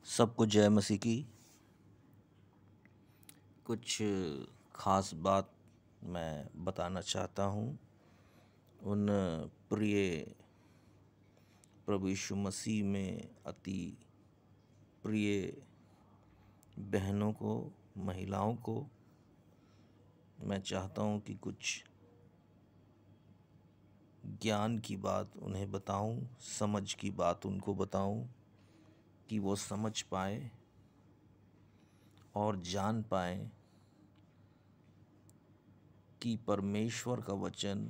सबको जय मसीह की। कुछ ख़ास बात मैं बताना चाहता हूँ उन प्रिय प्रभु यीशु मसीह में अति प्रिय बहनों को, महिलाओं को मैं चाहता हूँ कि कुछ ज्ञान की बात उन्हें बताऊँ, समझ की बात उनको बताऊँ कि वो समझ पाए और जान पाए कि परमेश्वर का वचन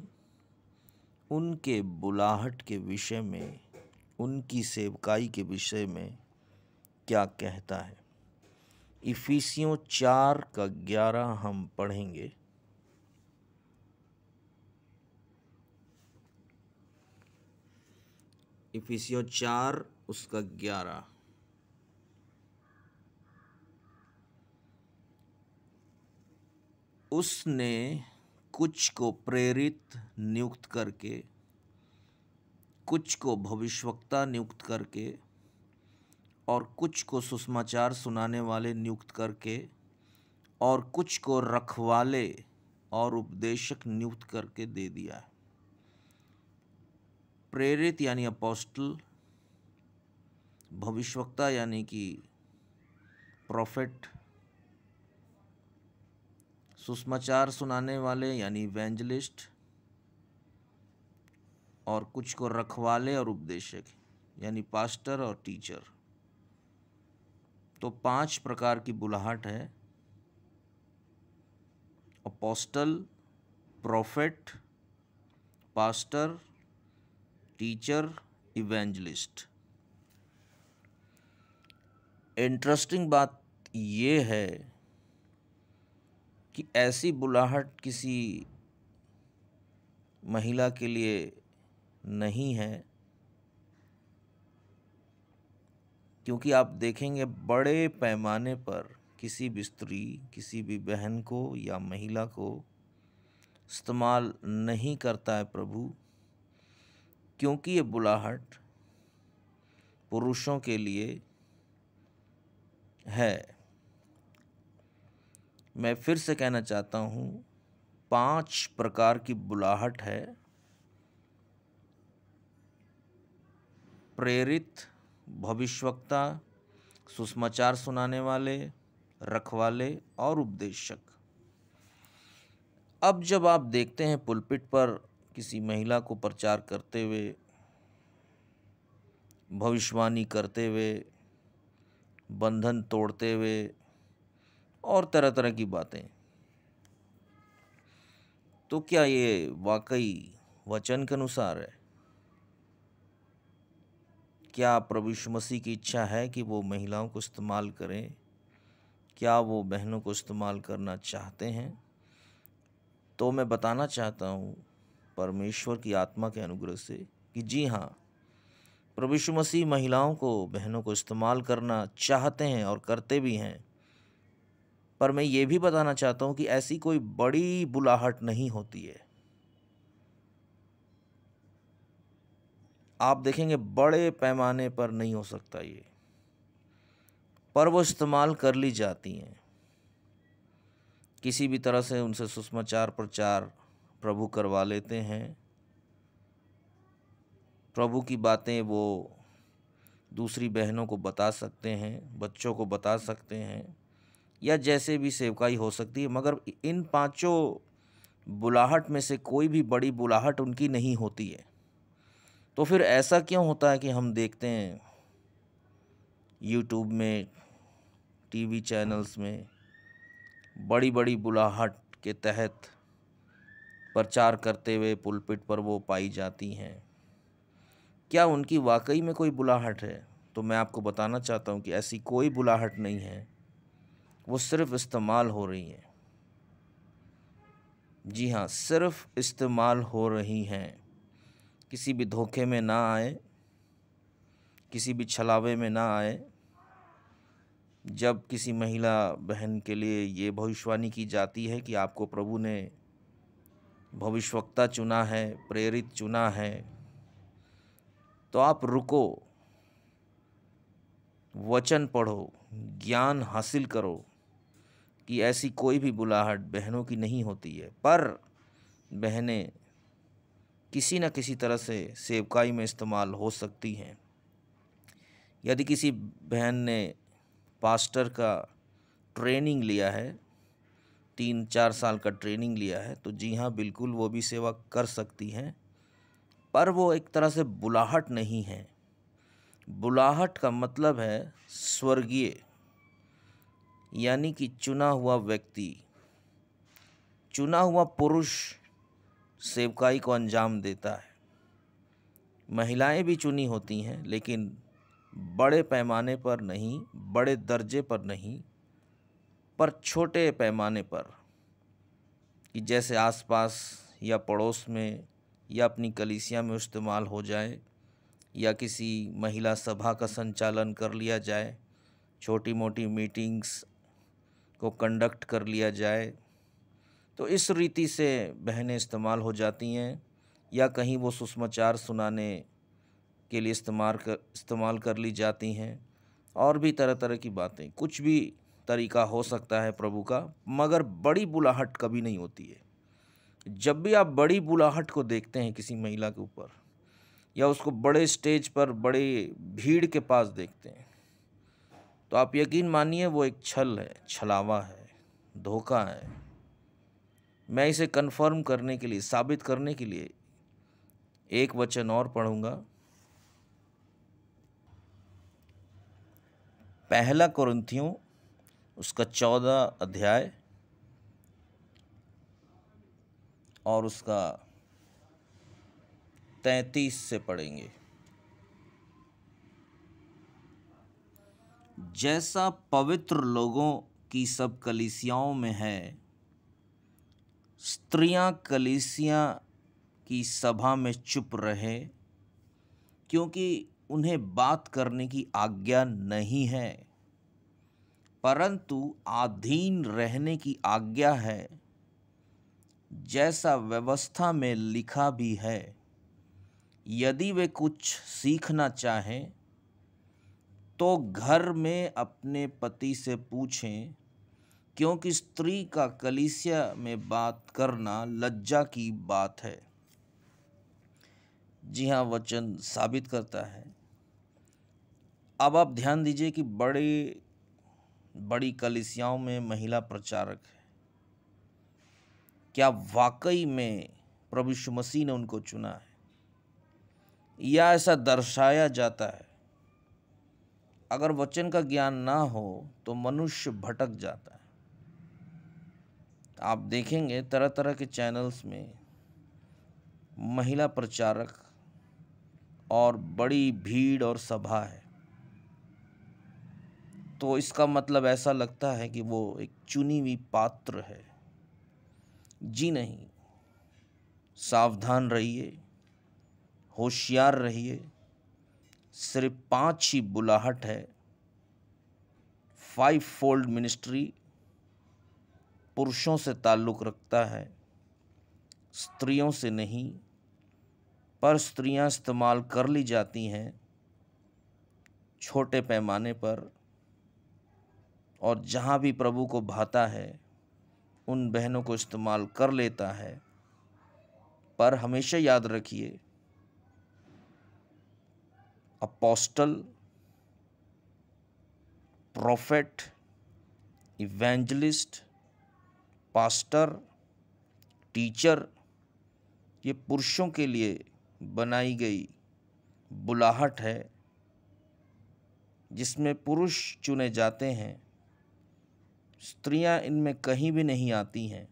उनके बुलाहट के विषय में, उनकी सेवकाई के विषय में क्या कहता है। इफिसियों 4:11 हम पढ़ेंगे। इफिसियों 4:11। उसने कुछ को प्रेरित नियुक्त करके, कुछ को भविष्यवक्ता नियुक्त करके और कुछ को सुसमाचार सुनाने वाले नियुक्त करके और कुछ को रखवाले और उपदेशक नियुक्त करके दे दिया है। प्रेरित यानी अपोस्टल, भविष्यवक्ता यानी कि प्रोफेट, सुसमाचार सुनाने वाले यानी इवेंजलिस्ट और कुछ को रखवाले और उपदेशक यानी पास्टर और टीचर। तो 5 प्रकार की बुलाहट है: apostle, prophet, pastor, teacher, evangelist. Interesting बात ये है कि ऐसी बुलाहट किसी महिला के लिए नहीं है, क्योंकि आप देखेंगे बड़े पैमाने पर किसी भी स्त्री, किसी भी बहन को या महिला को इस्तेमाल नहीं करता है प्रभु, क्योंकि ये बुलाहट पुरुषों के लिए है। मैं फिर से कहना चाहता हूँ, 5 प्रकार की बुलाहट है: प्रेरित, भविष्यवक्ता, सुसमाचार सुनाने वाले, रखवाले और उपदेशक। अब जब आप देखते हैं पुलपिट पर किसी महिला को प्रचार करते हुए, भविष्यवाणी करते हुए, बंधन तोड़ते हुए और तरह तरह की बातें, तो क्या ये वाकई वचन के अनुसार है? क्या प्रभु यीशु मसीह की इच्छा है कि वो महिलाओं को इस्तेमाल करें? क्या वो बहनों को इस्तेमाल करना चाहते हैं? तो मैं बताना चाहता हूँ परमेश्वर की आत्मा के अनुग्रह से कि जी हाँ, प्रभु यीशु मसीह महिलाओं को, बहनों को इस्तेमाल करना चाहते हैं और करते भी हैं। पर मैं ये भी बताना चाहता हूँ कि ऐसी कोई बड़ी बुलाहट नहीं होती है। आप देखेंगे बड़े पैमाने पर नहीं हो सकता ये, पर वो इस्तेमाल कर ली जाती हैं। किसी भी तरह से उनसे सुसमाचार प्रचार प्रभु करवा लेते हैं। प्रभु की बातें वो दूसरी बहनों को बता सकते हैं, बच्चों को बता सकते हैं, या जैसे भी सेवकाई हो सकती है। मगर इन 5 बुलाहट में से कोई भी बड़ी बुलाहट उनकी नहीं होती है। तो फिर ऐसा क्यों होता है कि हम देखते हैं यूट्यूब में, टीवी चैनल्स में बड़ी बड़ी बुलाहट के तहत प्रचार करते हुए पुलपिट पर वो पाई जाती हैं? क्या उनकी वाकई में कोई बुलाहट है? तो मैं आपको बताना चाहता हूँ कि ऐसी कोई बुलाहट नहीं है, वो सिर्फ इस्तेमाल हो रही है। जी हाँ, सिर्फ इस्तेमाल हो रही हैं। किसी भी धोखे में ना आए, किसी भी छलावे में ना आए। जब किसी महिला बहन के लिए ये भविष्यवाणी की जाती है कि आपको प्रभु ने भविष्यवक्ता चुना है, प्रेरित चुना है, तो आप रुको, वचन पढ़ो, ज्ञान हासिल करो कि ऐसी कोई भी बुलाहट बहनों की नहीं होती है, पर बहनें किसी न किसी तरह से सेवकाई में इस्तेमाल हो सकती हैं। यदि किसी बहन ने पास्टर का ट्रेनिंग लिया है, 3-4 साल का ट्रेनिंग लिया है, तो जी हाँ, बिल्कुल वो भी सेवा कर सकती हैं, पर वो एक तरह से बुलाहट नहीं है। बुलाहट का मतलब है स्वर्गीय, यानी कि चुना हुआ व्यक्ति, चुना हुआ पुरुष सेवकाई को अंजाम देता है। महिलाएं भी चुनी होती हैं, लेकिन बड़े पैमाने पर नहीं, बड़े दर्जे पर नहीं, पर छोटे पैमाने पर, कि जैसे आसपास या पड़ोस में या अपनी कलीसिया में इस्तेमाल हो जाए, या किसी महिला सभा का संचालन कर लिया जाए, छोटी मोटी मीटिंग्स को कंडक्ट कर लिया जाए, तो इस रीति से बहनें इस्तेमाल हो जाती हैं। या कहीं वो सुसमाचार सुनाने के लिए इस्तेमाल कर ली जाती हैं, और भी तरह तरह की बातें, कुछ भी तरीका हो सकता है प्रभु का, मगर बड़ी बुलाहट कभी नहीं होती है। जब भी आप बड़ी बुलाहट को देखते हैं किसी महिला के ऊपर, या उसको बड़े स्टेज पर बड़े भीड़ के पास देखते हैं, तो आप यकीन मानिए वो एक छल है, छलावा है, धोखा है। मैं इसे कन्फर्म करने के लिए, साबित करने के लिए एक वचन और पढ़ूंगा। पहला कुरिन्थियों उसका 14 अध्याय और उसका 33 से पढ़ेंगे। जैसा पवित्र लोगों की सब कलीसियाओं में है, स्त्रियां कलीसिया की सभा में चुप रहे, क्योंकि उन्हें बात करने की आज्ञा नहीं है, परंतु अधीन रहने की आज्ञा है, जैसा व्यवस्था में लिखा भी है। यदि वे कुछ सीखना चाहें तो घर में अपने पति से पूछें, क्योंकि स्त्री का कलीसिया में बात करना लज्जा की बात है। जी हाँ, वचन साबित करता है। अब आप ध्यान दीजिए कि बड़ी कलीसियाओं में महिला प्रचारक है। क्या वाकई में प्रभु यीशु मसीह ने उनको चुना है, या ऐसा दर्शाया जाता है? अगर वचन का ज्ञान ना हो तो मनुष्य भटक जाता है। आप देखेंगे तरह तरह के चैनल्स में महिला प्रचारक और बड़ी भीड़ और सभा है, तो इसका मतलब ऐसा लगता है कि वो एक चुनी हुई पात्र है। जी नहीं, सावधान रहिए, होशियार रहिए। सिर्फ 5 ही बुलाहट है। 5 फोल्ड मिनिस्ट्री पुरुषों से ताल्लुक़ रखता है, स्त्रियों से नहीं। पर स्त्रियां इस्तेमाल कर ली जाती हैं छोटे पैमाने पर, और जहाँ भी प्रभु को भाता है उन बहनों को इस्तेमाल कर लेता है। पर हमेशा याद रखिए, apostle, prophet, evangelist, pastor, teacher, ये पुरुषों के लिए बनाई गई बुलाहट है, जिसमें पुरुष चुने जाते हैं। स्त्रियां इनमें कहीं भी नहीं आती हैं।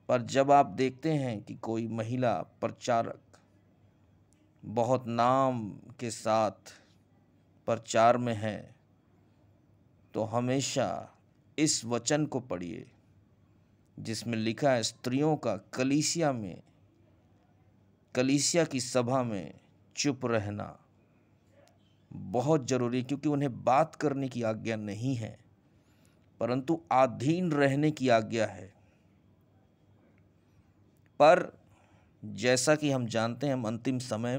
पर जब आप देखते हैं कि कोई महिला प्रचारक बहुत नाम के साथ प्रचार में है, तो हमेशा इस वचन को पढ़िए जिसमें लिखा है, स्त्रियों का कलीसिया की सभा में चुप रहना बहुत जरूरी, क्योंकि उन्हें बात करने की आज्ञा नहीं है, परंतु अधीन रहने की आज्ञा है। पर जैसा कि हम जानते हैं, हम अंतिम समय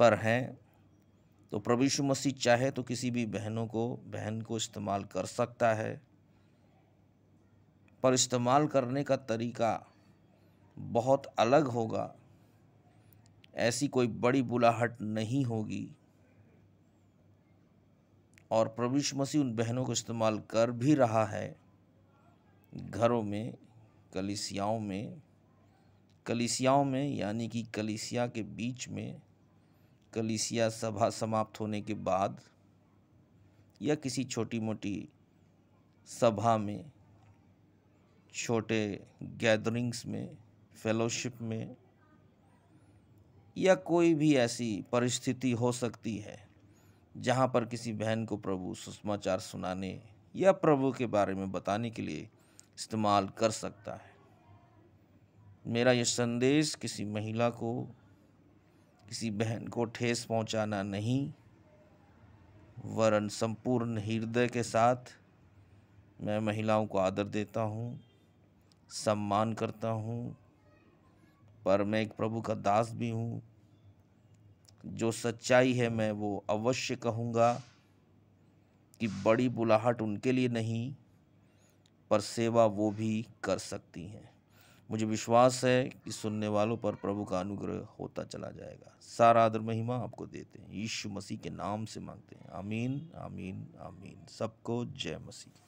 पर हैं, तो प्रभु यीशु मसीह चाहे तो किसी भी बहन को इस्तेमाल कर सकता है, पर इस्तेमाल करने का तरीका बहुत अलग होगा। ऐसी कोई बड़ी बुलाहट नहीं होगी। और प्रभु यीशु मसीह उन बहनों को इस्तेमाल कर भी रहा है, घरों में, कलीसियाओं में, यानी कि कलीसिया के बीच में, कलीसिया सभा समाप्त होने के बाद या किसी छोटी मोटी सभा में, छोटे गैदरिंग्स में, फेलोशिप में, या कोई भी ऐसी परिस्थिति हो सकती है जहाँ पर किसी बहन को प्रभु सुसमाचार सुनाने या प्रभु के बारे में बताने के लिए इस्तेमाल कर सकता है। मेरा ये संदेश किसी महिला को, किसी बहन को ठेस पहुंचाना नहीं, वरन संपूर्ण हृदय के साथ मैं महिलाओं को आदर देता हूँ, सम्मान करता हूँ, पर मैं एक प्रभु का दास भी हूँ। जो सच्चाई है मैं वो अवश्य कहूँगा कि बड़ी बुलाहट उनके लिए नहीं, पर सेवा वो भी कर सकती हैं। मुझे विश्वास है कि सुनने वालों पर प्रभु का अनुग्रह होता चला जाएगा। सारा आदर महिमा आपको देते हैं, यीशु मसीह के नाम से मांगते हैं। आमीन, आमीन, आमीन। सबको जय मसीह।